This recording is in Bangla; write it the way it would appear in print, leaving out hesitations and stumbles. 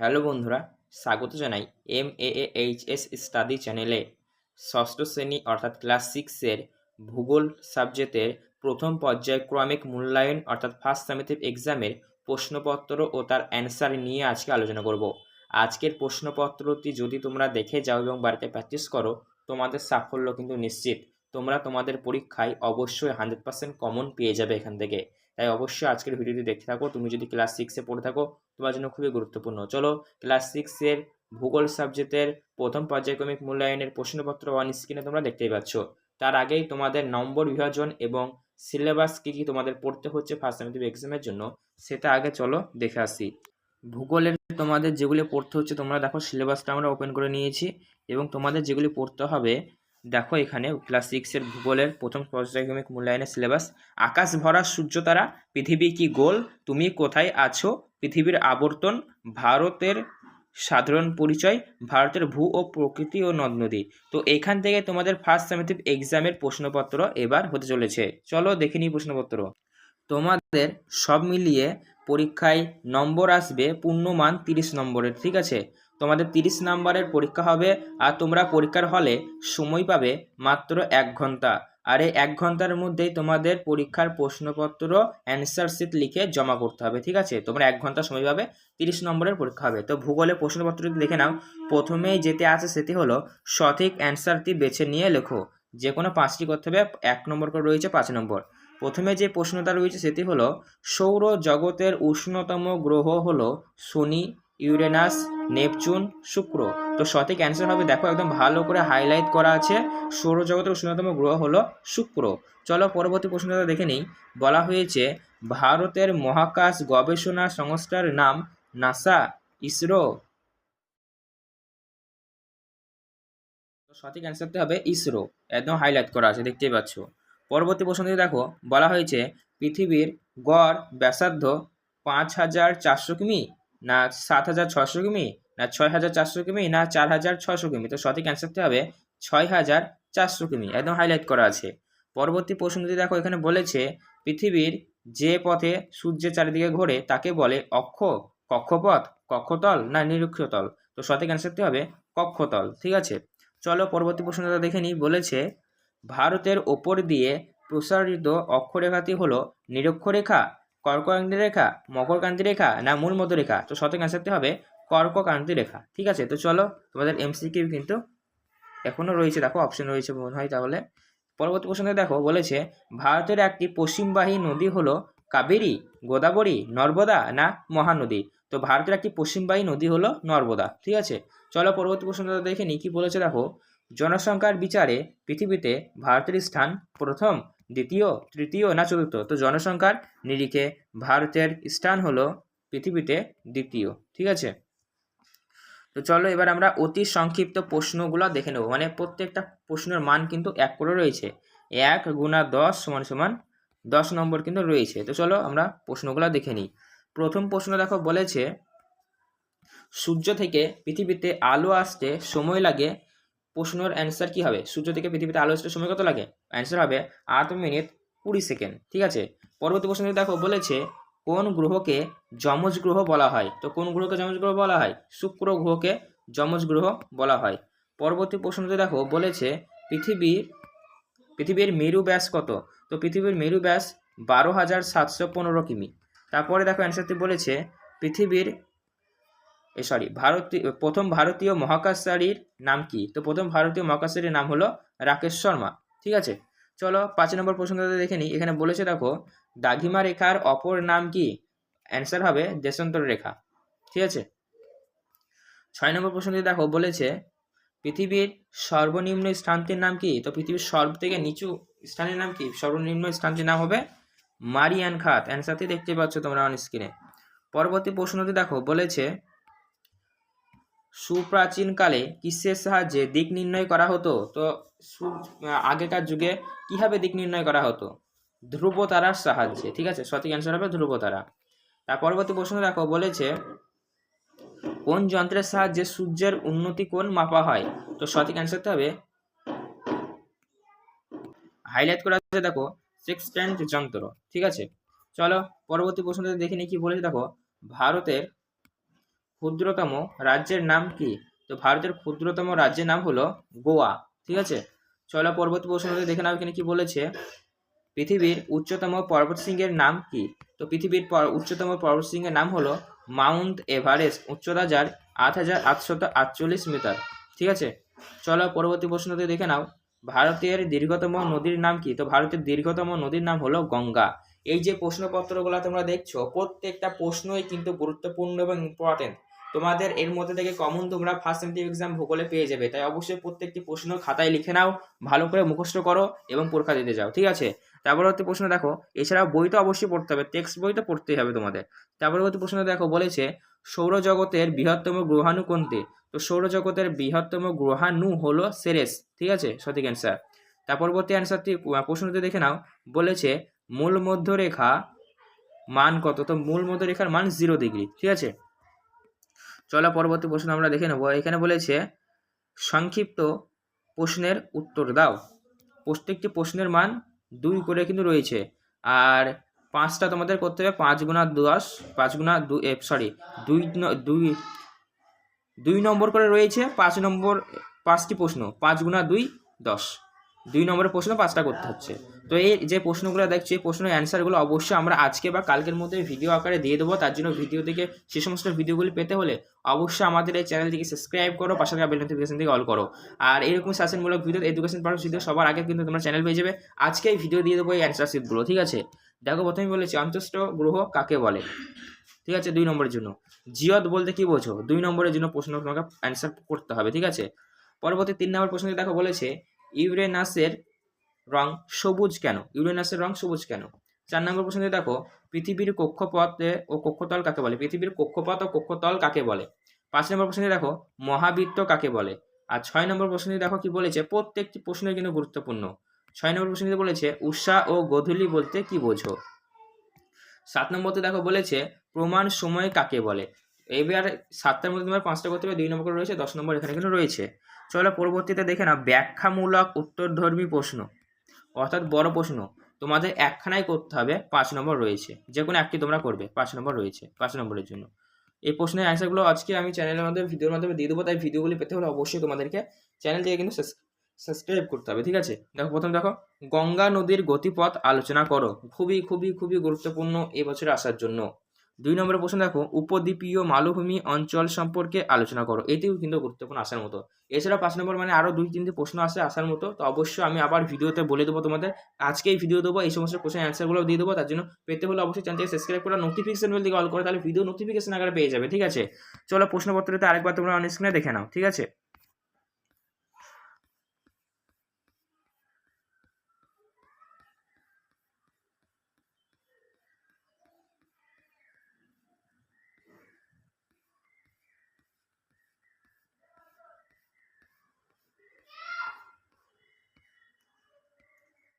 হ্যালো বন্ধুরা, স্বাগত জানাই MAAHS স্টাডি চ্যানেলে। ষষ্ঠ শ্রেণী অর্থাৎ ক্লাস 6-এর ভূগোল সাবজেক্টের প্রথম পর্যায়ক্রমিক মূল্যায়ন অর্থাৎ ফার্স্ট সামেটিভ এক্সামের প্রশ্নপত্র ও তার অ্যান্সার নিয়ে আজকে আলোচনা করব। আজকের প্রশ্নপত্রটি যদি তোমরা দেখে যাও এবং বাড়িতে প্র্যাকটিস করো, তোমাদের সাফল্য কিন্তু নিশ্চিত। তোমরা তোমাদের পরীক্ষায় অবশ্যই 100% কমন পেয়ে যাবে এখান থেকে। তাই অবশ্যই আজকের ভিডিওটি দেখতে থাকো। তুমি যদি ক্লাস 6-এ পড়ে থাকো, তোমার জন্য খুবই গুরুত্বপূর্ণ। চলো ক্লাস 6-এর ভূগোল সাবজেক্টের প্রথম পর্যায়ক্রমিক মূল্যায়নের প্রশ্নপত্র অন স্ক্রিনে তোমরা দেখতেই পাচ্ছ। তার আগেই তোমাদের নম্বর বিভাজন এবং সিলেবাস কী কী তোমাদের পড়তে হচ্ছে ফার্স্ট সামেটিভ এক্সামের জন্য, সেটা আগে চলো দেখে আসি। ভূগোলের তোমাদের যেগুলি পড়তে হচ্ছে, তোমরা দেখো সিলেবাসটা আমরা ওপেন করে নিয়েছি এবং তোমাদের যেগুলি পড়তে হবে দেখো এখানে ক্লাস 6-এর ভূগোলের প্রথম পর্যায়ক্রমিক মূল্যায়নের সিলেবাস। আকাশ ভরা সূর্য তারা, পৃথিবী কি গোল, তুমি কোথায় আছো, পৃথিবীর আবর্তন, ভারতের সাধারণ পরিচয়, ভারতের ভূ ও প্রকৃতি ও নদ নদী। তো এখান থেকে তোমাদের ফার্স্ট সামেটিভ এক্সামের প্রশ্নপত্র এবার হতে চলেছে। চলো দেখে নিই প্রশ্নপত্র। তোমাদের সব মিলিয়ে পরীক্ষায় নম্বর আসবে পূর্ণমান 30 নম্বরের, ঠিক আছে। তোমাদের 30 নম্বরের পরীক্ষা হবে আর তোমরা পরীক্ষার হলে সময় পাবে মাত্র 1 ঘন্টা। আর এই 1 ঘন্টার মধ্যেই তোমাদের পরীক্ষার প্রশ্নপত্র অ্যান্সার শিট লিখে জমা করতে হবে, ঠিক আছে। তোমরা 1 ঘন্টা সময় পাবে, 30 নম্বরের পরীক্ষা হবে। তো ভূগোলের প্রশ্নপত্রটি দেখে নাও। প্রথমেই যেটি আছে সেটি হলো সঠিক অ্যান্সারটি বেছে নিয়ে লেখো। যে কোনো 5টি করতে হবে, 1 নম্বর করে রয়েছে 5 নম্বর। প্রথমে যে প্রশ্নটা রয়েছে সেটি হলো সৌর জগতের উষ্ণতম গ্রহ হলো শনি, ইউরেনাস, নেপচুন, শুক্র। তো সঠিক অ্যান্সার হবে, দেখো একদম ভালো করে হাইলাইট করা আছে, সৌরজগতের উষ্ণতম গ্রহ হলো শুক্র। চলো পরবর্তী প্রশ্নটা দেখে নিই। বলা হয়েছে ভারতের মহাকাশ গবেষণা সংস্থার নাম নাসা, ইসরো। সঠিক অ্যান্সারটি হবে ইসরো, একদম হাইলাইট করা আছে, দেখতেই পাচ্ছ। পরবর্তী প্রশ্নটি দেখো, বলা হয়েছে পৃথিবীর গড় ব্যাসার্ধ 5,400 কিমি, না 7,600 কিমি, না 6,400 কিমি, না 4,600 কিমি। তো সঠিক অ্যান্সারটি হবে 6,400 কিমি, একদম হাইলাইট করা আছে। পরবর্তী প্রশ্নটি দেখো, এখানে বলেছে পৃথিবীর যে পথে সূর্যের চারিদিকে ঘোরে তাকে বলে অক্ষ, কক্ষপথ, কক্ষতল, না নিরক্ষীয়তল। তো সঠিক অ্যান্সারটি হবে কক্ষতল, ঠিক আছে। চলো পরবর্তী প্রশ্নটা দেখে নিই। বলেছে ভারতের ওপর দিয়ে প্রসারিত অক্ষরেখাটি হলো নিরক্ষরেখা, কর্ককান্তি রেখা, মকরকান্তি রেখা, না মূল মধ্য রেখা। তো সঠিক অ্যান্সারটি হবে কর্ককান্তি রেখা, ঠিক আছে। তো চলো তোমাদের এমসিকিউ কিন্তু এখনও রয়েছে, দেখো অপশন রয়েছে মনে হয়। তাহলে পরবর্তী প্রশ্নে দেখো, বলেছে ভারতের একটি পশ্চিমবাহী নদী হলো কাবেরী, গোদাবরী, নর্মদা, না মহানদী। তো ভারতের একটি পশ্চিমবাহী নদী হলো নর্মদা, ঠিক আছে। চলো পরবর্তী প্রশ্নটা দেখে নিই কি বলেছে দেখো। জনসংখ্যার বিচারে পৃথিবীতে ভারতের স্থান প্রথম, দ্বিতীয়, তৃতীয়, না চতুর্থ। তো জনসংখ্যার নিরিখে ভারতের স্থান হলো পৃথিবীতে দ্বিতীয়, ঠিক আছে। তো চলো এবার আমরা অতি সংক্ষিপ্ত প্রশ্নগুলো দেখে নেব। মানে প্রত্যেকটা প্রশ্নের মান কিন্তু 1 করে রয়েছে, 1 গুণা 10 সমান সমান 10 নম্বর কিন্তু রয়েছে। তো চলো আমরা প্রশ্নগুলো দেখে নিই। প্রথম প্রশ্ন দেখো, বলেছে সূর্য থেকে পৃথিবীতে আলো আসতে সময় লাগে। প্রশ্নের অ্যান্সার কি হবে? সূর্য থেকে পৃথিবীতে আলো আসতে সময় কত লাগে? অ্যান্সার হবে 8 মিনিট 20 সেকেন্ড, ঠিক আছে। পরবর্তী প্রশ্ন দেখো, বলেছে কোন গ্রহকে যমজ গ্রহ বলা হয়? তো কোন গ্রহকে যমজ গ্রহ বলা হয়? শুক্র গ্রহকে যমজ গ্রহ বলা হয়। পরবর্তী প্রশ্নতে দেখো, বলেছে পৃথিবীর মেরু ব্যাস কত? তো পৃথিবীর মেরু ব্যাস 12,715 কিমি। তারপরে দেখো অ্যান্সারটি বলেছে পৃথিবীর প্রথম ভারতীয় মহাকাশচারীর নাম কি? তো প্রথম ভারতীয় মহাকাশচারীর নাম হলো রাকেশ শর্মা, ঠিক আছে। চলো 5 নম্বর প্রশ্নটা দেখে নিই। এখানে বলেছে দেখো দ্রাঘিমা রেখার অপর নাম কি? অ্যান্সার হবে দেশান্তর রেখা, ঠিক আছে। 6 নম্বর প্রশ্নটি দেখো, বলেছে পৃথিবীর সর্বনিম্ন স্থানটির নাম কি? তো পৃথিবীর সর্ব থেকে নিচু স্থানের নাম কি? সর্বনিম্ন স্থানটির নাম হবে মারিয়ান খাত। অ্যান্সারটি দেখতে পাচ্ছ তোমরা অন স্ক্রিনে। পরবর্তী প্রশ্নটি দেখো, বলেছে সুপ্রাচীনকালে কিসের সাহায্যে দিক নির্ণয় করা হতো? তো আগেকার যুগে কিভাবে দিক নির্ণয় করা হতো? ধ্রুব তারার সাহায্যে, ঠিক আছে। সঠিক অ্যান্সার হবে ধ্রুব তারা। তার পরবর্তী প্রশ্ন দেখো, বলেছে কোন যন্ত্রের সাহায্যে সূর্যের উন্নতি কোণ মাপা হয়? তো সঠিক অ্যান্সারটা হবে হাইলাইট করা আছে দেখো সেক্সট্যান্ট যন্ত্র, ঠিক আছে। চলো পরবর্তী প্রশ্নটা দেখে নিই কি বলেছে দেখো। ভারতের ক্ষুদ্রতম রাজ্যের নাম কি? তো ভারতের ক্ষুদ্রতম রাজ্যের নাম হলো গোয়া। ঠিক আছে, চলো পরবর্তী প্রশ্নটি দেখে নাও এখানে কি বলেছে। পৃথিবীর উচ্চতম পর্বতশৃঙ্গের নাম কি? তো পৃথিবীর উচ্চতম পর্বতশৃঙ্গের নাম হলো মাউন্ট এভারেস্ট, উচ্চতা যার 8,848 মিটার। ঠিক আছে, চলো পরবর্তী প্রশ্নটি দেখে নাও। ভারতের দীর্ঘতম নদীর নাম কি? তো ভারতের দীর্ঘতম নদীর নাম হলো গঙ্গা। এই যে প্রশ্নপত্রগুলো তোমরা দেখছো, প্রত্যেকটা প্রশ্নই কিন্তু গুরুত্বপূর্ণ এবং ইম্পর্টেন্ট। তোমাদের এর মধ্যে থেকে কমন তোমরা ফার্স্ট সেমিস্টার এক্সাম ভূগোলে পেয়ে যাবে, তাই অবশ্যই প্রত্যেকটি প্রশ্ন খাতায় লিখে নাও, ভালো করে মুখস্থ করো এবং পরীক্ষা দিতে যাও। ঠিক আছে, তারপর হচ্ছে প্রশ্ন দেখো, এছাড়াও বই তো অবশ্যই পড়তে হবে, টেক্সট বই তো পড়তেই হবে তোমাদের। তারপর হচ্ছে প্রশ্ন দেখো, বলেছে সৌরজগতের বৃহত্তম গ্রহাণু কোনটি? তো সৌরজগতের বৃহত্তম গ্রহাণু হলো সেরেস। ঠিক আছে, সঠিক অ্যান্সার। তার পরবর্তী অ্যান্সারটি প্রশ্নটি দেখে নাও, বলেছে মূল মধ্যরেখা মান কত? তো মূল মধ্যরেখার মান 0 ডিগ্রি। ঠিক আছে, চলো পরবর্তী প্রশ্ন আমরা দেখে নেব। এখানে বলেছে সংক্ষিপ্ত প্রশ্নের উত্তর দাও। প্রত্যেকটি প্রশ্নের মান 2 করে কিন্তু রয়েছে, আর 5টা তোমাদের করতে হবে 5 গুণা 10, 5 গুণা 2 নম্বর করে রয়েছে। 5 নম্বর 5টি প্রশ্ন, 5 গুণা 2 10, 2 নম্বরের প্রশ্ন 5টা করতে হচ্ছে। তো এই যে প্রশ্নগুলো দেখছি, এই প্রশ্নের অ্যান্সারগুলো অবশ্যই আমরা আজকে বা কালকের মধ্যে ভিডিও আকারে দিয়ে দেবো। তার জন্য ভিডিও থেকে সে সমস্ত ভিডিওগুলি পেতে হলে অবশ্যই আমাদের এই চ্যানেলটিকে সাবস্ক্রাইব করো, পাশে থাকা বেল নোটিফিকেশন থেকে অল করো। আর এরকম শাসনমূলক ভিডিও, এডুকেশন পারপাস ভিডিও সবার আগে কিন্তু তোমরা চ্যানেল পেয়ে যাবে। আজকে এই ভিডিও দিয়ে দেবো এই অ্যান্সার শিটগুলো। ঠিক আছে, দেখো প্রথমে বলেছি অন্তঃস্থ গ্রহ কাকে বলে। ঠিক আছে, 2 নম্বরের জন্য। জিওদ বলতে কি বোঝো? 2 নম্বরের জন্য প্রশ্ন তোমাকে অ্যান্সার করতে হবে। ঠিক আছে, পরবর্তী 3 নম্বর প্রশ্নটি দেখো, বলেছে ইউরেনাসের রং সবুজ কেন? ইউরেনাসের রং সবুজ কেন? 4 নম্বর প্রশ্নটি দেখো, পৃথিবীর কক্ষপথে ও কক্ষতল কাকে বলে? পৃথিবীর কক্ষপথ ও কক্ষতল কাকে বলে? 5 নম্বর প্রশ্নটি দেখো, মহাবৃত্ত কাকে বলে? আর 6 নম্বর প্রশ্নটি দেখো কি বলেছে, প্রত্যেকটি প্রশ্নই কিন্তু গুরুত্বপূর্ণ। 6 নম্বর প্রশ্নটি বলেছে উষা ও গোধূলি বলতে কি বোঝো? 7 নম্বরতে দেখো বলেছে প্রমাণ সময় কাকে বলে? এবার 7টার মধ্যে তোমার 5টা করতে হবে, 2 নম্বর করে রয়েছে, 10 নম্বর এখানে কিন্তু রয়েছে। চলো পরবর্তীতে দেখে না ব্যাখ্যামূলক উত্তরধর্মী প্রশ্ন, অর্থাৎ বড় প্রশ্ন তোমাদের একখানাই করতে হবে, 5 নম্বর রয়েছে, যে কোনো একটি তোমরা করবে, 5 নম্বর রয়েছে 5 নম্বরের জন্য। এই প্রশ্নের অ্যান্সারগুলো আজকে আমি চ্যানেলের মাধ্যমে ভিডিওর মাধ্যমে দিয়ে দেবো, তাই ভিডিওগুলি পেতে হলে অবশ্যই তোমাদেরকে চ্যানেল থেকে কিন্তু সাবস্ক্রাইব করতে হবে। ঠিক আছে, দেখো প্রথম দেখো, গঙ্গা নদীর গতিপথ আলোচনা করো। খুবই খুবই খুবই গুরুত্বপূর্ণ এবছরে আসার জন্য। 2 নম্বরের প্রশ্ন দেখো, উপদ্বীপীয় মালভূমি অঞ্চল সম্পর্কে আলোচনা করো। এটিও কিন্তু গুরুত্বপূর্ণ আসার মতো। এছাড়া 5 নম্বর মানে আরও 2-3টি প্রশ্ন আছে আসার মতো, তো অবশ্যই আমি আবার ভিডিওতে বলে দেবো তোমাদের। আজকেই ভিডিও দেবো, এই সমস্ত প্রশ্নের অ্যান্সারগুলো দিয়ে দেবো। তার জন্য পেতে হলে অবশ্যই চ্যানেলটিকে সাবস্ক্রাইব করে নোটিফিকেশন বেল দিকে অল করে, তাহলে ভিডিও নোটিফিকেশন আকারে পেয়ে যাবে। ঠিক আছে, চলো প্রশ্নপত্রতে আরেকবার তোমরা অন স্ক্রিনে দেখে নাও। ঠিক আছে।